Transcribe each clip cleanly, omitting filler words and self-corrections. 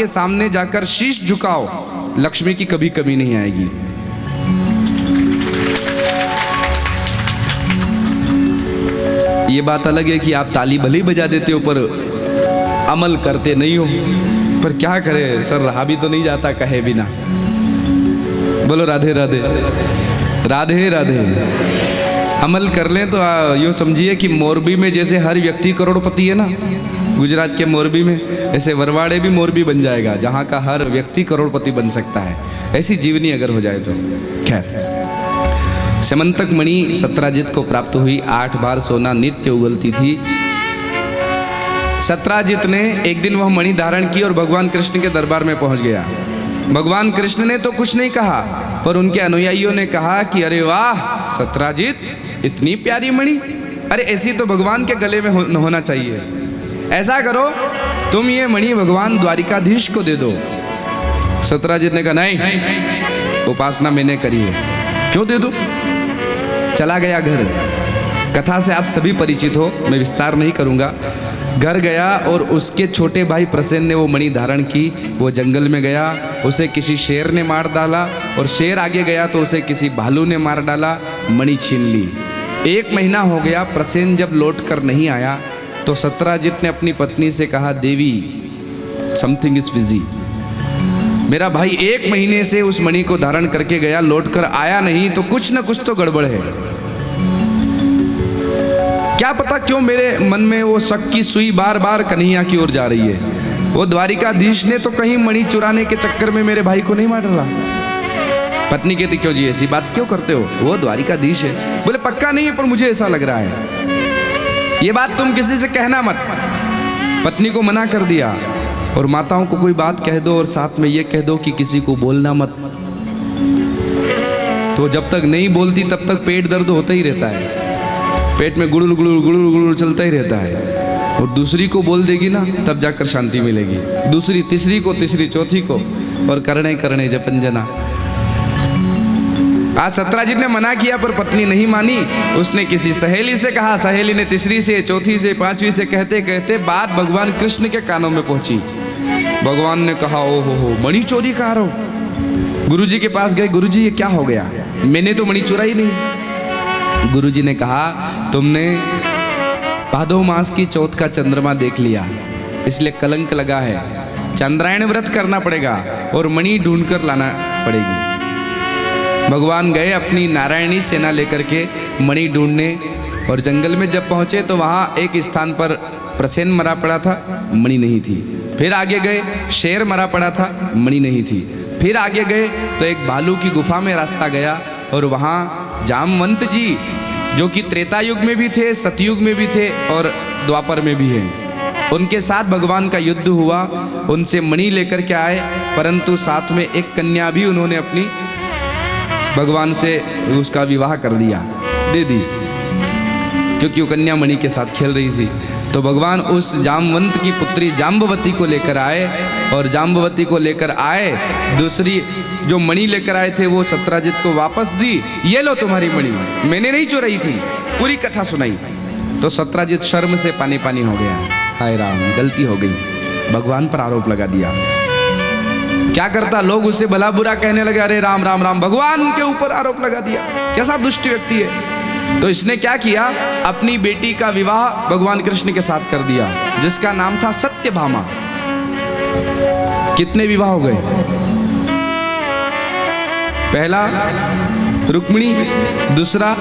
के सामने जाकर शीश झुकाओ, लक्ष्मी की कभी कमी नहीं आएगी। ये बात अलग है कि आप ताली भले ही बजा देते हो पर अमल करते नहीं हो। पर क्या करें सर, रहा भी तो नहीं जाता कहे बिना। बोलो राधे राधे, राधे राधे। अमल कर लें तो यूँ समझिए कि मोरबी में जैसे हर व्यक्ति करोड़पति है ना, गुजरात के मोरबी में, ऐसे वरवाड़े भी मोरबी बन जाएगा जहाँ का हर व्यक्ति करोड़पति बन सकता है, ऐसी जीवनी अगर हो जाए तो। खैर, समंतक मणि सत्राजित को प्राप्त हुई। 8 बार सोना नित्य उगलती थी। सत्राजित ने एक दिन वह मणि धारण की और भगवान कृष्ण के दरबार में पहुंच गया। भगवान कृष्ण ने तो कुछ नहीं कहा, पर उनके अनुयायियों ने कहा कि अरे वाह सत्राजित, इतनी प्यारी मणि, अरे ऐसी तो भगवान के गले में होना चाहिए। ऐसा करो, तुम ये मणि भगवान द्वारिकाधीश को दे दो। सत्राजित ने कहा नहीं, उपासना मैंने करी है, क्यों दे दो। चला गया घर। कथा से आप सभी परिचित हो, मैं विस्तार नहीं करूंगा। घर गया और उसके छोटे भाई प्रसेन ने वो मणि धारण की। वो जंगल में गया, उसे किसी शेर ने मार डाला, और शेर आगे गया तो उसे किसी भालू ने मार डाला, मणि छीन ली। 1 महीना हो गया। प्रसेन जब लौट कर नहीं आया तो सत्राजित ने अपनी पत्नी से कहा, देवी समथिंग इज बिजी। मेरा भाई 1 महीने से उस मणि को धारण करके गया, लौट कर आया नहीं, तो कुछ न कुछ तो गड़बड़ है। क्या पता क्यों मेरे मन में वो शक की सुई बार बार कन्हैया की ओर जा रही है। वो द्वारिकाधीश ने तो कहीं मणि चुराने के चक्कर में मेरे भाई को नहीं मार डाला। पत्नी कहती, क्यों जी ऐसी बात क्यों करते हो, वो द्वारिकाधीश है। बोले पक्का नहीं है, पर मुझे ऐसा लग रहा है, ये बात तुम किसी से कहना मत। पत्नी को मना कर दिया। और माताओं को कोई बात कह दो और साथ में ये कह दो कि किसी को बोलना मत। तो जब तक नहीं बोलती तब तक पेट दर्द होता ही रहता है, पेट में गुड़ुल गुड़ुल गुड़ुल गुड़ुल चलता ही रहता है। और दूसरी को बोल देगी ना, तब जाकर शांति मिलेगी। दूसरी, तीसरी को, तीसरी चौथी को, और करने करने जपन जना। आज सत्राजित ने मना किया पर पत्नी नहीं मानी। उसने किसी सहेली से कहा, सहेली ने तीसरी से, चौथी से, 5वीं से कहते कहते बात भगवान कृष्ण के कानों में पहुंची। भगवान ने कहा, ओ हो मणि चोरी का आरोप। गुरुजी के पास गए, गुरुजी ये क्या हो गया, मैंने तो मणि चुराई नहीं। गुरुजी ने कहा, तुमने भादो मास की चौथ का चंद्रमा देख लिया, इसलिए कलंक लगा है, चंद्रायण व्रत करना पड़ेगा और मणि ढूंढ कर लाना पड़ेगी। भगवान गए अपनी नारायणी सेना लेकर के मणि ढूंढने, और जंगल में जब पहुंचे तो वहां एक स्थान पर प्रसेन मरा पड़ा था, मणि नहीं थी। फिर आगे गए, शेर मरा पड़ा था, मणि नहीं थी। फिर आगे गए तो एक भालू की गुफा में रास्ता गया, और वहां जामवंत जी जो कि त्रेता युग में भी थे, सतयुग में भी थे और द्वापर में भी हैं, उनके साथ भगवान का युद्ध हुआ। उनसे मणि लेकर के आए, परंतु साथ में एक कन्या भी उन्होंने अपनी भगवान से उसका विवाह कर दिया, दे दी, क्योंकि वो कन्या मणि के साथ खेल रही थी। तो भगवान उस जामवंत की पुत्री जाम्बवती को लेकर आए, और जाम्बवती को लेकर आए, दूसरी जो मणि लेकर आए थे वो सत्राजित को वापस दी। ये लो तुम्हारी मणि, मैंने नहीं चुराई थी। पूरी कथा सुनाई तो सत्राजित शर्म से पानी पानी हो गया। हाय राम, गलती हो गई, भगवान पर आरोप लगा दिया। क्या करता, लोग उसे भला बुरा कहने लगे, अरे राम राम राम, भगवान के ऊपर आरोप लगा दिया, कैसा दुष्ट व्यक्ति है। तो इसने क्या किया, अपनी बेटी का विवाह भगवान कृष्ण के साथ कर दिया, जिसका नाम था सत्यभामा। कितने विवाह हो गए, पहला रुक्मिणी, दूसरा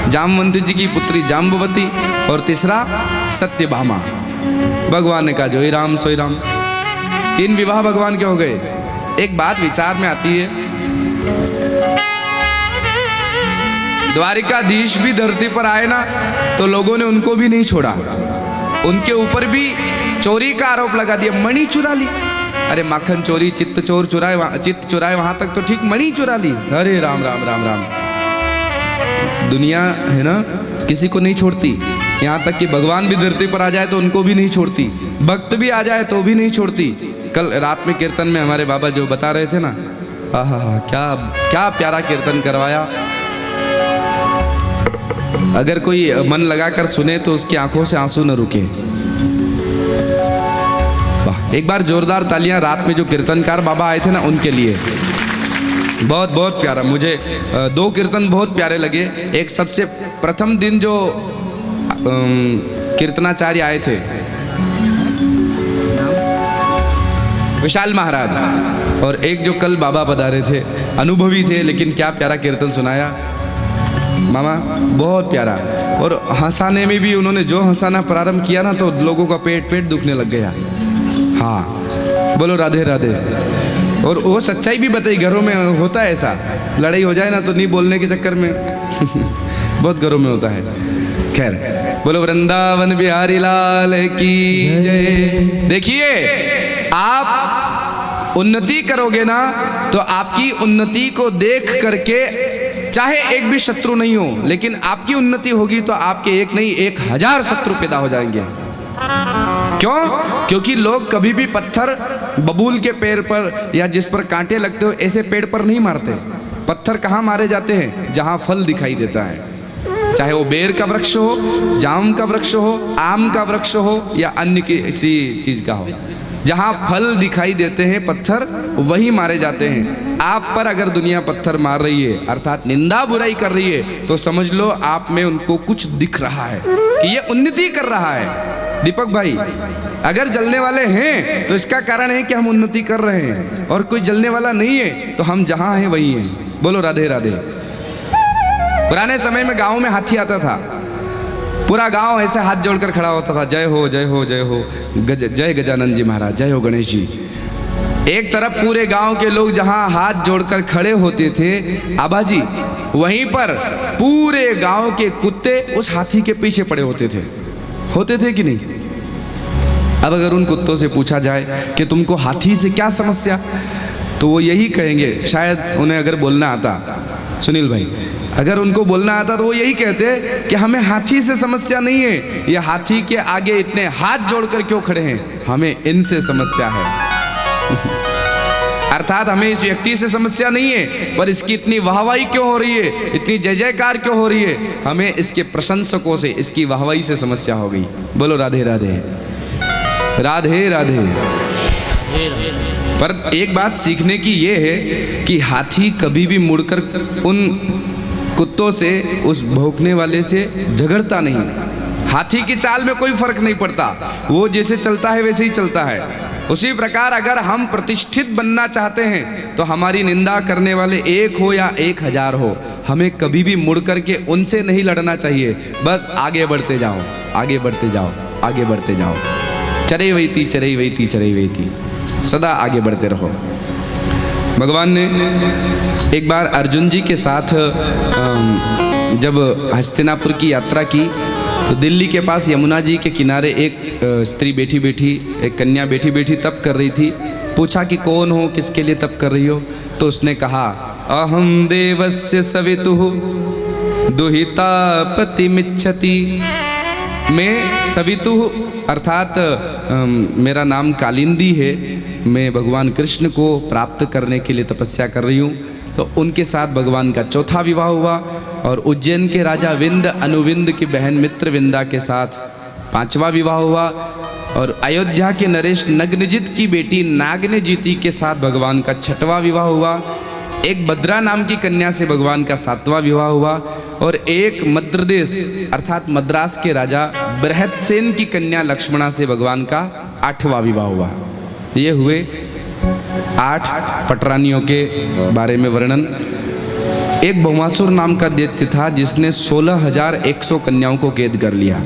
जामवंत जी की पुत्री जाम्बवती, और तीसरा सत्यभामा। भगवान ने कहा, जोई राम सोई राम। 3 विवाह भगवान के हो गए। एक बात विचार में आती है, द्वारिकाधीश भी धरती पर आए ना तो लोगों ने उनको भी नहीं छोड़ा, उनके ऊपर भी चोरी का आरोप लगा दिया, मणि चुरा ली। अरे माखन चोरी, चित्त चोर चुराए, चित्त चुराए वहां तक तो ठीक, मणि चुरा ली। अरे राम राम राम राम। दुनिया है ना, किसी को नहीं छोड़ती। यहाँ तक कि भगवान भी धरती पर आ जाए तो उनको भी नहीं छोड़ती, भक्त भी आ जाए तो भी नहीं छोड़ती। कल रात में कीर्तन में हमारे बाबा जो बता रहे थे ना, आहा क्या क्या प्यारा कीर्तन करवाया। अगर कोई मन लगाकर सुने तो उसकी आंखों से आंसू न रुके। एक बार जोरदार तालियां रात में जो कीर्तनकार बाबा आए थे ना उनके लिए। बहुत बहुत प्यारा, मुझे दो कीर्तन बहुत प्यारे लगे। एक सबसे प्रथम दिन जो कीर्तनाचार्य आए थे विशाल महाराज, और एक जो कल बाबा पधारे थे, अनुभवी थे, लेकिन क्या प्यारा कीर्तन सुनाया मामा, बहुत प्यारा। और हंसाने में भी उन्होंने जो हंसाना प्रारंभ किया ना तो लोगों का पेट दुखने लग गया। हाँ, बोलो राधे राधे। और वो सच्चाई भी बताई, घरों में होता है ऐसा, लड़ाई हो जाए ना तो नहीं बोलने के चक्कर में बहुत घरों में होता है। खैर, बोलो वृंदावन बिहारी लाल की जय। देखिए, आप उन्नति करोगे ना तो आपकी उन्नति को देख करके चाहे एक भी शत्रु नहीं हो, लेकिन आपकी उन्नति होगी तो आपके एक नहीं 1000 शत्रु पैदा हो जाएंगे। क्यों? क्योंकि लोग कभी भी पत्थर बबूल के पेड़ पर या जिस पर कांटे लगते हो ऐसे पेड़ पर नहीं मारते। पत्थर कहाँ मारे जाते हैं? जहां फल दिखाई देता है, चाहे वो बेर का वृक्ष हो, जाम का वृक्ष हो, आम का वृक्ष हो या अन्य किसी चीज का हो, जहां फल दिखाई देते हैं पत्थर वही मारे जाते हैं। आप पर अगर दुनिया पत्थर मार रही है अर्थात निंदा बुराई कर रही है तो समझ लो आप में उनको कुछ दिख रहा है कि ये उन्नति कर रहा है। दीपक भाई, अगर जलने वाले हैं तो इसका कारण है कि हम उन्नति कर रहे हैं, और कोई जलने वाला नहीं है तो हम जहां हैं वही हैं। बोलो राधे राधे। पुराने समय में गांव में हाथी आता था, पूरा गांव ऐसे हाथ जोड़कर खड़ा होता था, जय हो जय हो जय हो, जय गजानंद जी महाराज, जय हो गणेश जी। एक तरफ पूरे गांव के लोग जहां हाथ जोड़कर खड़े होते थे आबाजी, वहीं पर पूरे गांव के कुत्ते उस हाथी के पीछे पड़े होते थे कि नहीं? अब अगर उन कुत्तों से पूछा जाए कि तुमको हाथी से क्या समस्या, तो वो यही कहेंगे, शायद उन्हें अगर बोलना आता, सुनील भाई, अगर उनको बोलना आता तो वो यही कहते कि हमें हाथी से समस्या नहीं है, ये हाथी के आगे इतने हाथ जोड़कर क्यों खड़े हैं, हमें इनसे समस्या है। अर्थात हमें इस व्यक्ति से समस्या नहीं है, पर इसकी इतनी वाहवाही क्यों हो रही है, इतनी जय जयकार क्यों हो रही है, हमें इसके प्रशंसकों से, इसकी वाहवाही से समस्या हो गई। बोलो राधे राधे राधे राधे। पर एक बात सीखने की ये है कि हाथी कभी भी मुड़कर उन कुत्तों से, उस भौंकने वाले से झगड़ता नहीं। हाथी की चाल में कोई फर्क नहीं पड़ता, वो जैसे चलता है वैसे ही चलता है। उसी प्रकार अगर हम प्रतिष्ठित बनना चाहते हैं तो हमारी निंदा करने वाले 1 हो या 1000 हो, हमें कभी भी मुड़ करके उनसे नहीं लड़ना चाहिए। बस आगे बढ़ते जाओ, आगे बढ़ते जाओ, आगे बढ़ते जाओ। चरई वैती चरई वैती चरई वैती, सदा आगे बढ़ते रहो। भगवान ने एक बार अर्जुन जी के साथ जब हस्तिनापुर की यात्रा की तो दिल्ली के पास यमुना जी के किनारे एक स्त्री बैठी बैठी, एक कन्या बैठी बैठी तप कर रही थी। पूछा कि कौन हो, किसके लिए तप कर रही हो? तो उसने कहा, अहम देवस्य सवितुः दुहिता पतिमिच्छति। मैं सवितुः अर्थात मेरा नाम कालिंदी है, मैं भगवान कृष्ण को प्राप्त करने के लिए तपस्या कर रही हूँ। तो उनके साथ भगवान का चौथा विवाह हुआ, और उज्जैन के राजा विंद अनुविंद की बहन मित्रविंदा के साथ 5वां विवाह हुआ, और अयोध्या के नरेश नग्नजित की बेटी नागनजिती के साथ भगवान का 6वां विवाह हुआ। एक भद्रा नाम की कन्या से भगवान का 7वां विवाह हुआ, और एक मद्रदेश अर्थात मद्रास के राजा बृहत्सेन की कन्या लक्ष्मणा से भगवान का 8वां विवाह हुआ। ये हुए 8 पटरानियों के बारे में वर्णन। एक भौमासुर नाम का दैत्य था जिसने 16,100 कन्याओं को कैद कर लिया।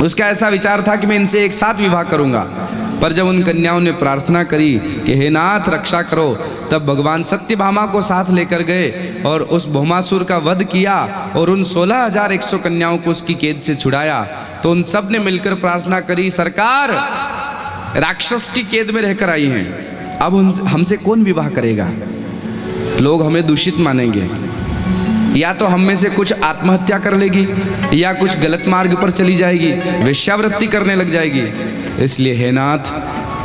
उसका ऐसा विचार था कि मैं इनसे एक साथ विवाह करूंगा, पर जब उन कन्याओं ने प्रार्थना करी कि हे नाथ रक्षा करो, तब भगवान सत्यभामा को साथ लेकर गए और उस भौमासुर का वध किया और उन 16,100 कन्याओं को उसकी कैद से छुड़ाया। तो उन सब ने मिलकर प्रार्थना करी, सरकार राक्षस की कैद में रहकर आई हैं, अब हमसे कौन विवाह करेगा? लोग हमें दूषित मानेंगे, या तो हम में से कुछ आत्महत्या कर लेगी, या कुछ गलत मार्ग पर चली जाएगी, वेश्यावृत्ति करने लग जाएगी। इसलिए हे नाथ,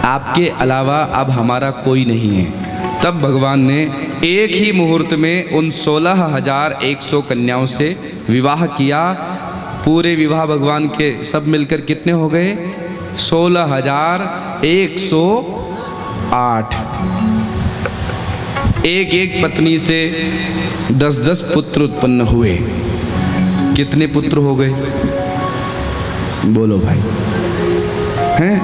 आपके अलावा अब हमारा कोई नहीं है। तब भगवान ने एक ही मुहूर्त में उन 16,100 कन्याओं से विवाह किया। पूरे विवाह भगवान के सब मिलकर कितने हो गए? 16,108। एक एक पत्नी से 10-10 पुत्र उत्पन्न हुए। कितने पुत्र हो गए बोलो भाई? हैं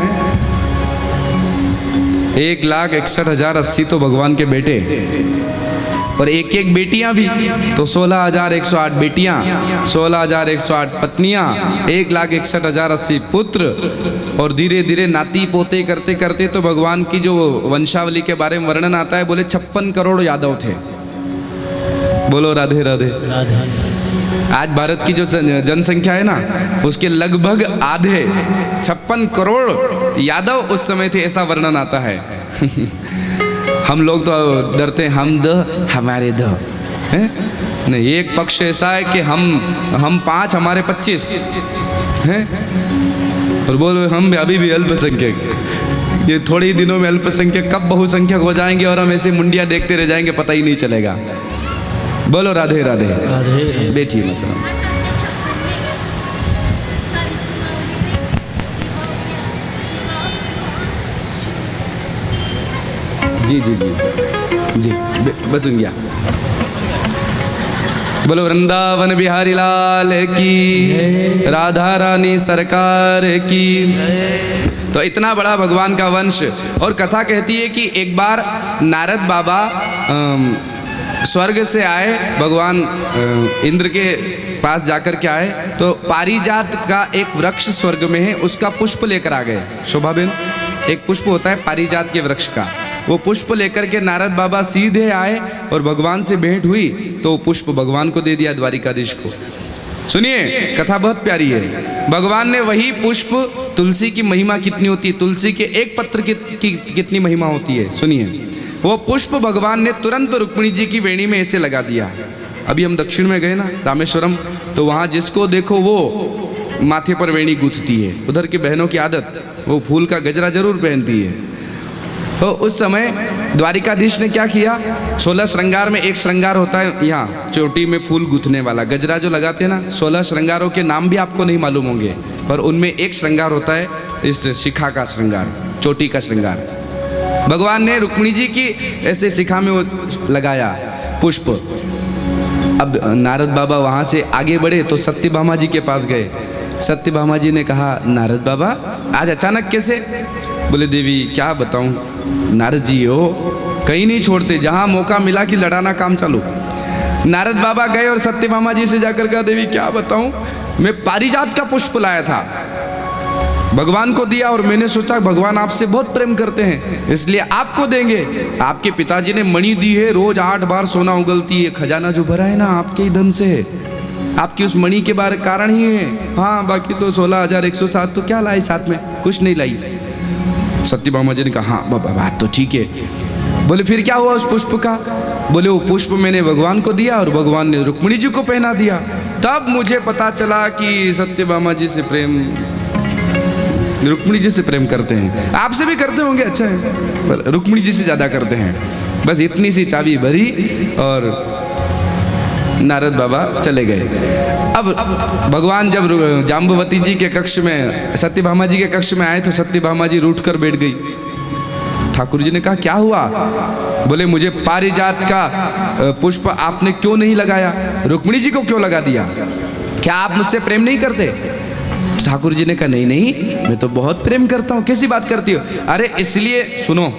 1,61,080 तो भगवान के बेटे, और एक एक बेटियां भी, तो 16,108 बेटियां, 16,108 पत्नियां, 1,61,080 पुत्र, और धीरे धीरे नाती पोते करते करते तो भगवान की जो वंशावली के बारे में वर्णन आता है, बोले 56 करोड़ यादव थे। बोलो राधे राधे। आज भारत की जो जनसंख्या है ना, उसके लगभग आधे 56 करोड़ यादव उस समय थे, ऐसा वर्णन आता है। हम लोग तो डरते हैं, हम द हमारे द हैं नहीं। एक पक्ष ऐसा है कि हम 5 हमारे 25 हैं, और बोल हम अभी भी अल्पसंख्यक। ये थोड़े ही दिनों में अल्पसंख्यक कब बहुसंख्यक हो जाएंगे और हम ऐसे मुंडिया देखते रह जाएंगे, पता ही नहीं चलेगा। बोलो राधे राधे। बैठिए मतलब। जी जी जी जी बस गया। बोलो वृंदावन बिहारी लाल की, राधा रानी सरकार की। तो इतना बड़ा भगवान का वंश। और कथा कहती है कि एक बार नारद बाबा स्वर्ग से आए, भगवान इंद्र के पास जाकर के आए, तो पारिजात का एक वृक्ष स्वर्ग में है, उसका पुष्प लेकर आ गए। शोभा बेन, एक पुष्प होता है पारिजात के वृक्ष का, वो पुष्प लेकर के नारद बाबा सीधे आए और भगवान से भेंट हुई, तो पुष्प भगवान को दे दिया, द्वारिकाधीश को। सुनिए, कथा बहुत प्यारी है। भगवान ने वही पुष्प, तुलसी की महिमा कितनी होती है, तुलसी के एक पत्र की कितनी महिमा होती है, सुनिए। वो पुष्प भगवान ने तुरंत रुक्मिणी जी की वेणी में ऐसे लगा दिया। अभी हम दक्षिण में गए ना, रामेश्वरम, तो वहाँ जिसको देखो वो माथे पर वेणी गूंथती है। उधर की बहनों की आदत, वो फूल का गजरा जरूर पहनती है। तो उस समय द्वारिकाधीश ने क्या किया, 16 श्रृंगार में एक श्रृंगार होता है, यहाँ चोटी में फूल गूंथने वाला गजरा जो लगाते हैं ना, 16 श्रृंगारों के नाम भी आपको नहीं मालूम होंगे, पर उनमें एक श्रृंगार होता है इस शिखा का श्रृंगार, चोटी का श्रृंगार। भगवान ने रुक्मिणी जी की ऐसे शिखा में वो लगाया पुष्प। अब नारद बाबा वहाँ से आगे बढ़े तो सत्यभामा जी के पास गए। सत्यभामा जी ने कहा, नारद बाबा आज अचानक कैसे? बोले देवी क्या बताऊं, नारद जी हो कहीं नहीं छोड़ते, जहां मौका मिला कि लड़ाना काम चालू। नारद बाबा गए और सत्यभामा जी से जाकर कहा, देवी क्या बताऊं, मैं पारिजात का पुष्प लाया था, भगवान को दिया, और मैंने सोचा भगवान आपसे बहुत प्रेम करते हैं इसलिए आपको देंगे। आपके पिताजी ने मणि दी है, रोज 8 बार सोना उगलती है, खजाना जो भरा है ना आपके ही धन से है, आपकी उस मणि के बारे कारण ही है। हाँ बाकी तो 16,107 तो क्या लाई साथ में, कुछ नहीं लाई। सत्यभामा जी ने कहा, हाँ बाबा बात तो ठीक है। बोले फिर क्या हुआ उस पुष्प का? बोले वो पुष्प मैंने भगवान को दिया और भगवान ने रुक्मिणी जी को पहना दिया। तब मुझे पता चला कि सत्यभामा जी से प्रेम, रुक्मिणी जी से प्रेम करते हैं। आपसे भी करते होंगे, अच्छा है, पर रुक्मिणी जी से ज्यादा करते हैं। बस इतनी सी चाबी भरी और नारद बाबा चले गए। अब भगवान जब जाम्बवती जी के कक्ष में, सत्यभामा जी के कक्ष में आए तो सत्यभामा जी रूठ कर बैठ गई। ठाकुर जी ने कहा क्या हुआ? बोले मुझे पारिजात का पुष्प आपने क्यों नहीं लगाया, रुक्मिणी जी को क्यों लगा दिया, क्या आप मुझसे प्रेम नहीं करते? ठाकुर जी ने कहा नहीं नहीं, मैं तो बहुत प्रेम करता हूँ। कैसी बात करती हो? अरे इसलिए सुनो,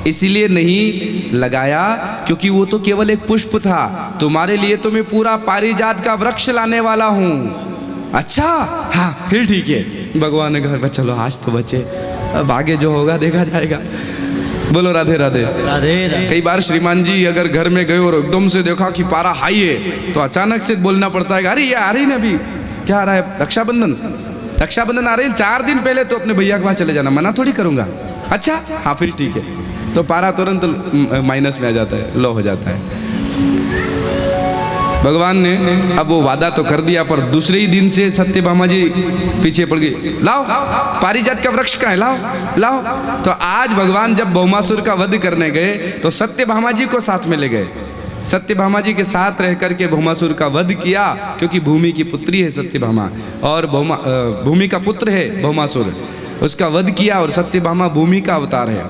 इसलिए नहीं लगाया क्योंकि वो तो केवल एक पुष्प था, तुम्हारे लिए तो मैं पूरा पारिजात का वृक्ष लाने वाला हूँ। अच्छा हाँ फिर ठीक है। भगवान ने कहा चलो आज तो बचे, अब आगे जो होगा देखा जाएगा। बोलो राधे राधे। राधे। कई बार श्रीमान जी अगर घर में गए और एकदम से देखा कि पारा हाई है तो अचानक से बोलना पड़ता है, अरे ये आ रही ना अभी, क्या आ रहा है, रक्षाबंधन, रक्षाबंधन आ रही है, 4 दिन पहले तो अपने भैया के पास चले जाना, मना थोड़ी करूंगा। अच्छा हाँ फिर ठीक है, तो पारा तुरंत माइनस में आ जाता है, लो हो जाता है। भगवान ने अब वो वादा तो कर दिया, पर दूसरे ही दिन से सत्यभामा जी पीछे पड़ गई, लाओ पारिजात का वृक्ष कहाँ है, लाओ लाओ। तो आज भगवान जब भौमासुर का वध करने गए तो सत्यभामा जी को साथ में ले गए। सत्यभामा जी के साथ रह करके भौमासुर का वध किया, क्योंकि भूमि की पुत्री है सत्यभामा और भूमि का पुत्र है भौमासुर। उसका वध किया और सत्यभामा भूमि का अवतार है।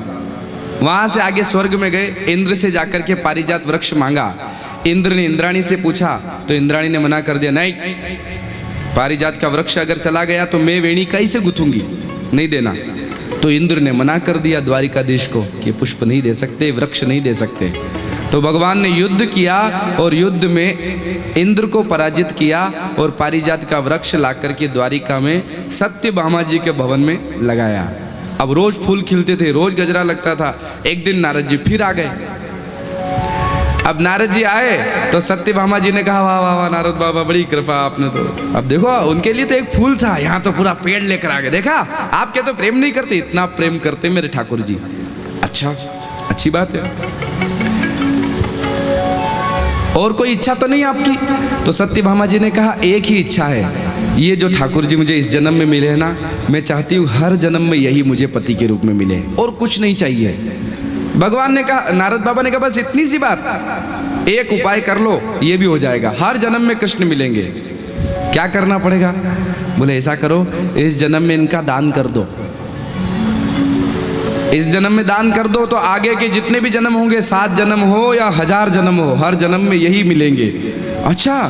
वहां से आगे स्वर्ग में गए, इंद्र से जाकर के पारिजात वृक्ष मांगा। इंद्र ने इंद्राणी से पूछा तो इंद्राणी ने मना कर दिया, नहीं, पारिजात का वृक्ष अगर चला गया तो मैं वेणी कैसे गुथूंगी, नहीं देना। तो इंद्र ने मना कर दिया द्वारिकाधीश को कि पुष्प नहीं दे सकते, वृक्ष नहीं दे सकते। तो भगवान ने युद्ध किया और युद्ध में इंद्र को पराजित किया और पारिजात का वृक्ष लाकर के द्वारिका में सत्यभामा जी के भवन में लगाया। अब रोज फूल खिलते थे, रोज गजरा लगता था। एक दिन नारद जी फिर आ गए। अब नारद जी आए तो सत्यभामा जी ने कहा, वाह वाह वाह नारद बाबा, बड़ी कृपा आपने तो। अब देखो, उनके लिए तो एक फूल था, यहाँ तो पूरा पेड़ लेकर आ गए। देखा, आपके तो प्रेम नहीं करते, इतना प्रेम करते मेरे ठाकुर जी। अच्छा, अच्छी बात है। और कोई इच्छा तो नहीं आपकी? तो सत्यभामा जी ने कहा, एक ही इच्छा है, ये जो ठाकुर जी मुझे इस जन्म में मिले हैं ना, मैं चाहती हूँ हर जन्म में यही मुझे पति के रूप में मिले, और कुछ नहीं चाहिए। भगवान ने कहा, नारद बाबा ने कहा, बस इतनी सी बात, एक उपाय कर लो, ये भी हो जाएगा, हर जन्म में कृष्ण मिलेंगे। क्या करना पड़ेगा? बोले ऐसा करो, इस जन्म में इनका दान कर दो। इस जन्म में दान कर दो तो आगे के जितने भी जन्म होंगे, 7 जन्म हो या 1000 जन्म हो, हर जन्म में यही मिलेंगे। अच्छा,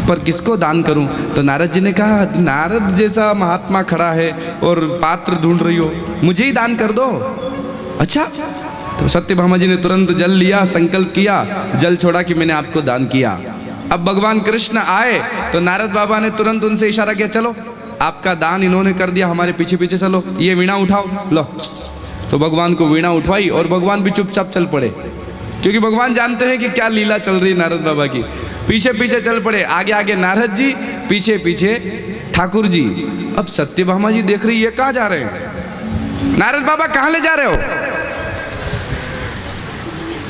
पर किसको दान करूं? तो नारद जी ने कहा, नारद जैसा महात्मा खड़ा है और पात्र ढूंढ रही हो, मुझे ही दान कर दो। अच्छा, तो सत्यभामा जी ने तुरंत जल लिया, संकल्प किया, जल छोड़ा कि मैंने आपको दान किया। अब भगवान कृष्ण आए तो नारद बाबा ने तुरंत उनसे इशारा किया, चलो आपका दान इन्होंने कर दिया, हमारे पीछे पीछे चलो, ये वीणा उठाओ, लो। तो भगवान को वीणा उठवाई और भगवान भी चुपचाप चल पड़े, क्योंकि भगवान जानते हैं कि क्या लीला चल रही है नारद बाबा की। पीछे पीछे चल पड़े, आगे आगे नारद जी, पीछे पीछे ठाकुर जी। अब सत्यभामा जी देख रही, ये कहाँ जा रहे हैं? नारद बाबा कहाँ ले जा रहे हो?